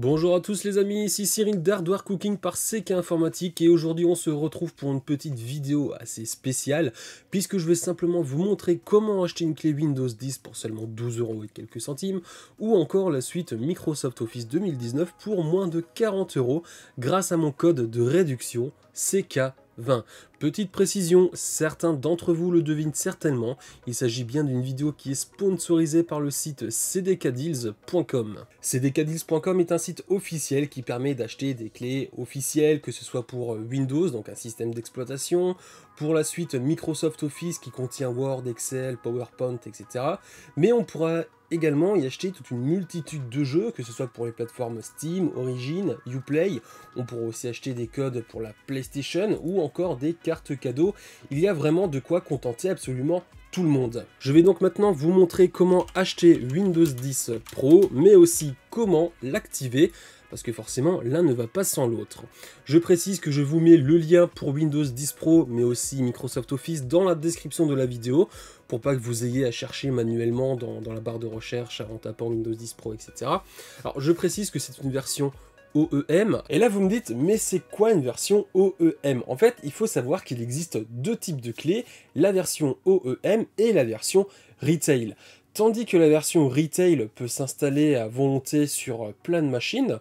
Bonjour à tous les amis, ici Cyril d'Hardware Cooking par CK Informatique et aujourd'hui on se retrouve pour une petite vidéo assez spéciale puisque je vais simplement vous montrer comment acheter une clé Windows 10 pour seulement 12 € et quelques centimes ou encore la suite Microsoft Office 2019 pour moins de 40 € grâce à mon code de réduction CK20. Petite précision, certains d'entre vous le devinent certainement, il s'agit bien d'une vidéo qui est sponsorisée par le site cdkdeals.com. cdkdeals.com est un site officiel qui permet d'acheter des clés officielles, que ce soit pour Windows, donc un système d'exploitation, pour la suite Microsoft Office qui contient Word, Excel, PowerPoint, etc. Mais on pourra également y acheter toute une multitude de jeux, que ce soit pour les plateformes Steam, Origin, Uplay. On pourra aussi acheter des codes pour la PlayStation ou encore des cartes cadeaux. Il y a vraiment de quoi contenter absolument tout le monde. Je vais donc maintenant vous montrer comment acheter Windows 10 Pro, mais aussi comment l'activer, parce que forcément l'un ne va pas sans l'autre. Je précise que je vous mets le lien pour Windows 10 Pro, mais aussi Microsoft Office dans la description de la vidéo, pour pas que vous ayez à chercher manuellement dans la barre de recherche en tapant Windows 10 Pro, etc. Alors je précise que c'est une version OEM, et là vous me dites, mais c'est quoi une version OEM? En fait, il faut savoir qu'il existe deux types de clés, la version OEM et la version Retail. Tandis que la version Retail peut s'installer à volonté sur plein de machines,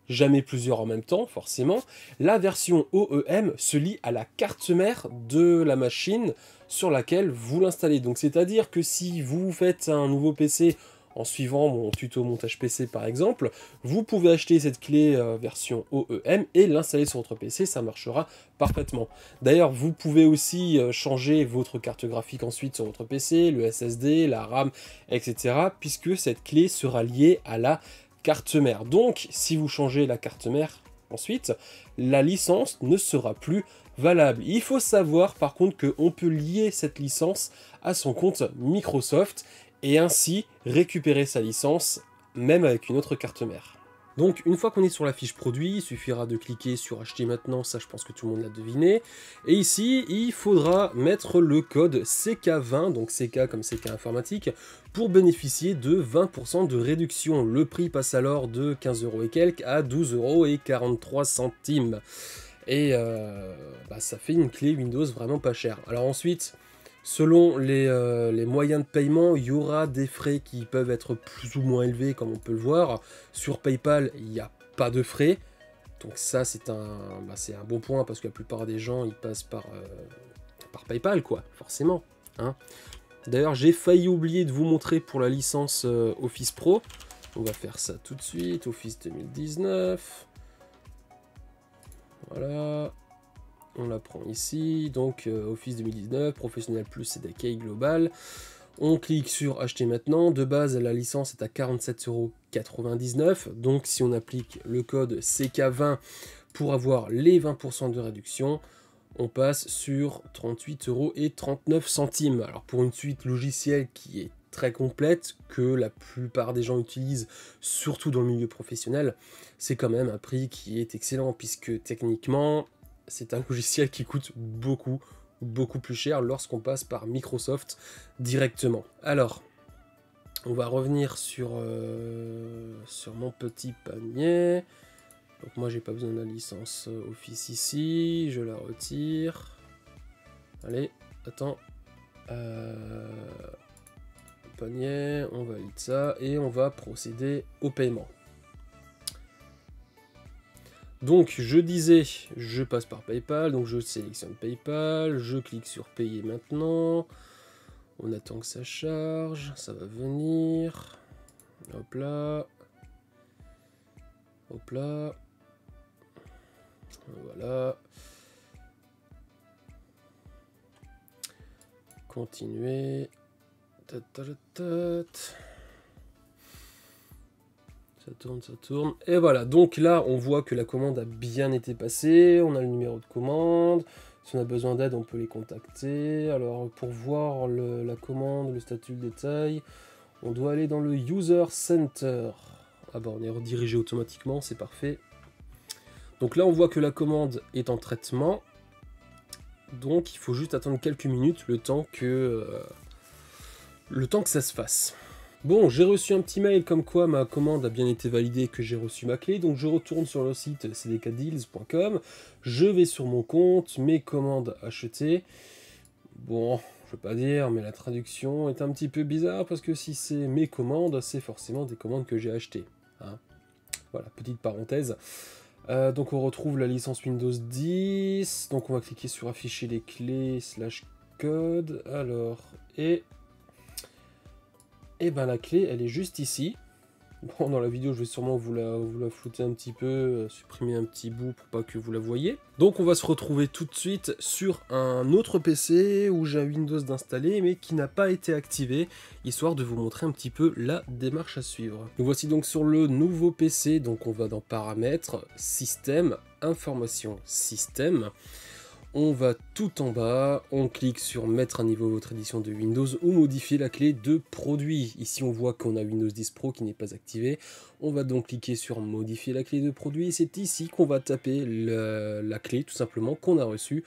jamais plusieurs en même temps, forcément, la version OEM se lie à la carte mère de la machine sur laquelle vous l'installez. Donc c'est-à-dire que si vous faites un nouveau PC en suivant mon tuto montage PC par exemple, vous pouvez acheter cette clé version OEM et l'installer sur votre PC, ça marchera parfaitement. D'ailleurs, vous pouvez aussi changer votre carte graphique ensuite sur votre PC, le SSD, la RAM, etc. puisque cette clé sera liée à la carte mère. Donc, si vous changez la carte mère ensuite, la licence ne sera plus valable. Il faut savoir par contre qu'on peut lier cette licence à son compte Microsoft et ainsi récupérer sa licence même avec une autre carte mère. Donc une fois qu'on est sur la fiche produit, il suffira de cliquer sur acheter maintenant, ça je pense que tout le monde l'a deviné. Et ici, il faudra mettre le code CK20, donc CK comme CK informatique, pour bénéficier de 20% de réduction. Le prix passe alors de 15 € et quelques à 12,43 €. Et ça fait une clé Windows vraiment pas chère. Alors ensuite, selon les moyens de paiement, il y aura des frais qui peuvent être plus ou moins élevés, comme on peut le voir. Sur PayPal, il n'y a pas de frais. Donc ça, c'est un bon point, parce que la plupart des gens, ils passent par PayPal, quoi, forcément. Hein. D'ailleurs, j'ai failli oublier de vous montrer pour la licence Office Pro. On va faire ça tout de suite, Office 2019. Voilà. On la prend ici, donc Office 2019, Professionnel Plus CDK Global. On clique sur acheter maintenant. De base, la licence est à 47,99 €. Donc si on applique le code CK20 pour avoir les 20% de réduction, on passe sur 38,39 €. Alors pour une suite logicielle qui est très complète, que la plupart des gens utilisent, surtout dans le milieu professionnel, c'est quand même un prix qui est excellent, puisque techniquement, c'est un logiciel qui coûte beaucoup plus cher lorsqu'on passe par Microsoft directement. Alors, on va revenir sur mon petit panier. Donc moi, j'ai pas besoin de la licence Office ici, je la retire. Allez, attends. Panier, on valide ça et on va procéder au paiement. Donc je disais, je passe par PayPal, donc je sélectionne PayPal, je clique sur payer maintenant, on attend que ça charge, ça va venir, hop là, voilà, continuer, ça tourne, et voilà, donc là on voit que la commande a bien été passée, on a le numéro de commande, si on a besoin d'aide on peut les contacter. Alors pour voir la commande, le statut, le détail, on doit aller dans le User Center. Ah bah on est redirigé automatiquement, c'est parfait. Donc là on voit que la commande est en traitement, donc il faut juste attendre quelques minutes, le temps que ça se fasse. Bon, j'ai reçu un petit mail comme quoi ma commande a bien été validée et que j'ai reçu ma clé, donc je retourne sur le site cdkdeals.com, je vais sur mon compte, mes commandes achetées. Bon, je veux pas dire, mais la traduction est un petit peu bizarre parce que si c'est mes commandes, c'est forcément des commandes que j'ai achetées. Hein. Voilà, petite parenthèse. Donc on retrouve la licence Windows 10, donc on va cliquer sur afficher les clés / code, alors, et ben la clé elle est juste ici. Bon, dans la vidéo je vais sûrement vous la flouter un petit peu, supprimer un petit bout pour pas que vous la voyez. Donc on va se retrouver tout de suite sur un autre PC où j'ai un Windows d'installer mais qui n'a pas été activé, histoire de vous montrer un petit peu la démarche à suivre. Nous voici donc sur le nouveau PC, donc on va dans Paramètres, Système, Information, Système. On va tout en bas, on clique sur mettre à niveau votre édition de Windows ou modifier la clé de produit. Ici on voit qu'on a Windows 10 Pro qui n'est pas activé. On va donc cliquer sur modifier la clé de produit et c'est ici qu'on va taper la clé tout simplement qu'on a reçue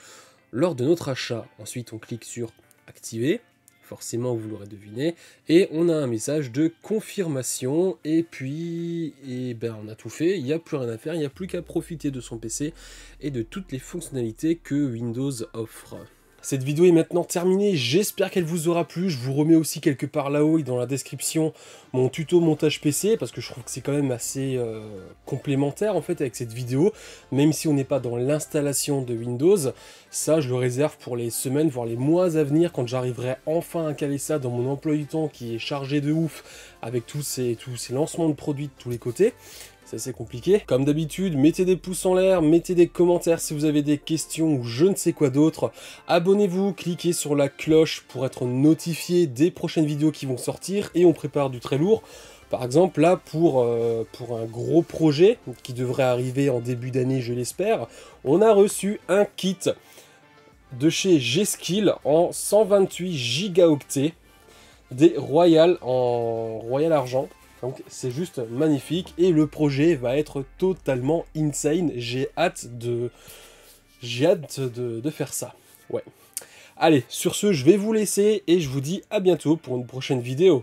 lors de notre achat. Ensuite on clique sur activer. Forcément, vous l'aurez deviné. Et on a un message de confirmation. Et puis, on a tout fait. Il n'y a plus rien à faire. Il n'y a plus qu'à profiter de son PC et de toutes les fonctionnalités que Windows offre. Cette vidéo est maintenant terminée, j'espère qu'elle vous aura plu. Je vous remets aussi quelque part là-haut et dans la description mon tuto montage PC parce que je trouve que c'est quand même assez complémentaire en fait avec cette vidéo, même si on n'est pas dans l'installation de Windows. Ça, je le réserve pour les semaines, voire les mois à venir quand j'arriverai enfin à caler ça dans mon emploi du temps qui est chargé de ouf avec tous ces lancements de produits de tous les côtés. C'est assez compliqué. Comme d'habitude, mettez des pouces en l'air, mettez des commentaires si vous avez des questions ou je ne sais quoi d'autre. Abonnez-vous, cliquez sur la cloche pour être notifié des prochaines vidéos qui vont sortir et on prépare du très lourd. Par exemple, là, pour un gros projet qui devrait arriver en début d'année, je l'espère, on a reçu un kit de chez G-Skill en 128 Go des Royal en Royal Argent. Donc c'est juste magnifique et le projet va être totalement insane. J'ai hâte de faire ça. Ouais. Allez, sur ce, je vais vous laisser et je vous dis à bientôt pour une prochaine vidéo.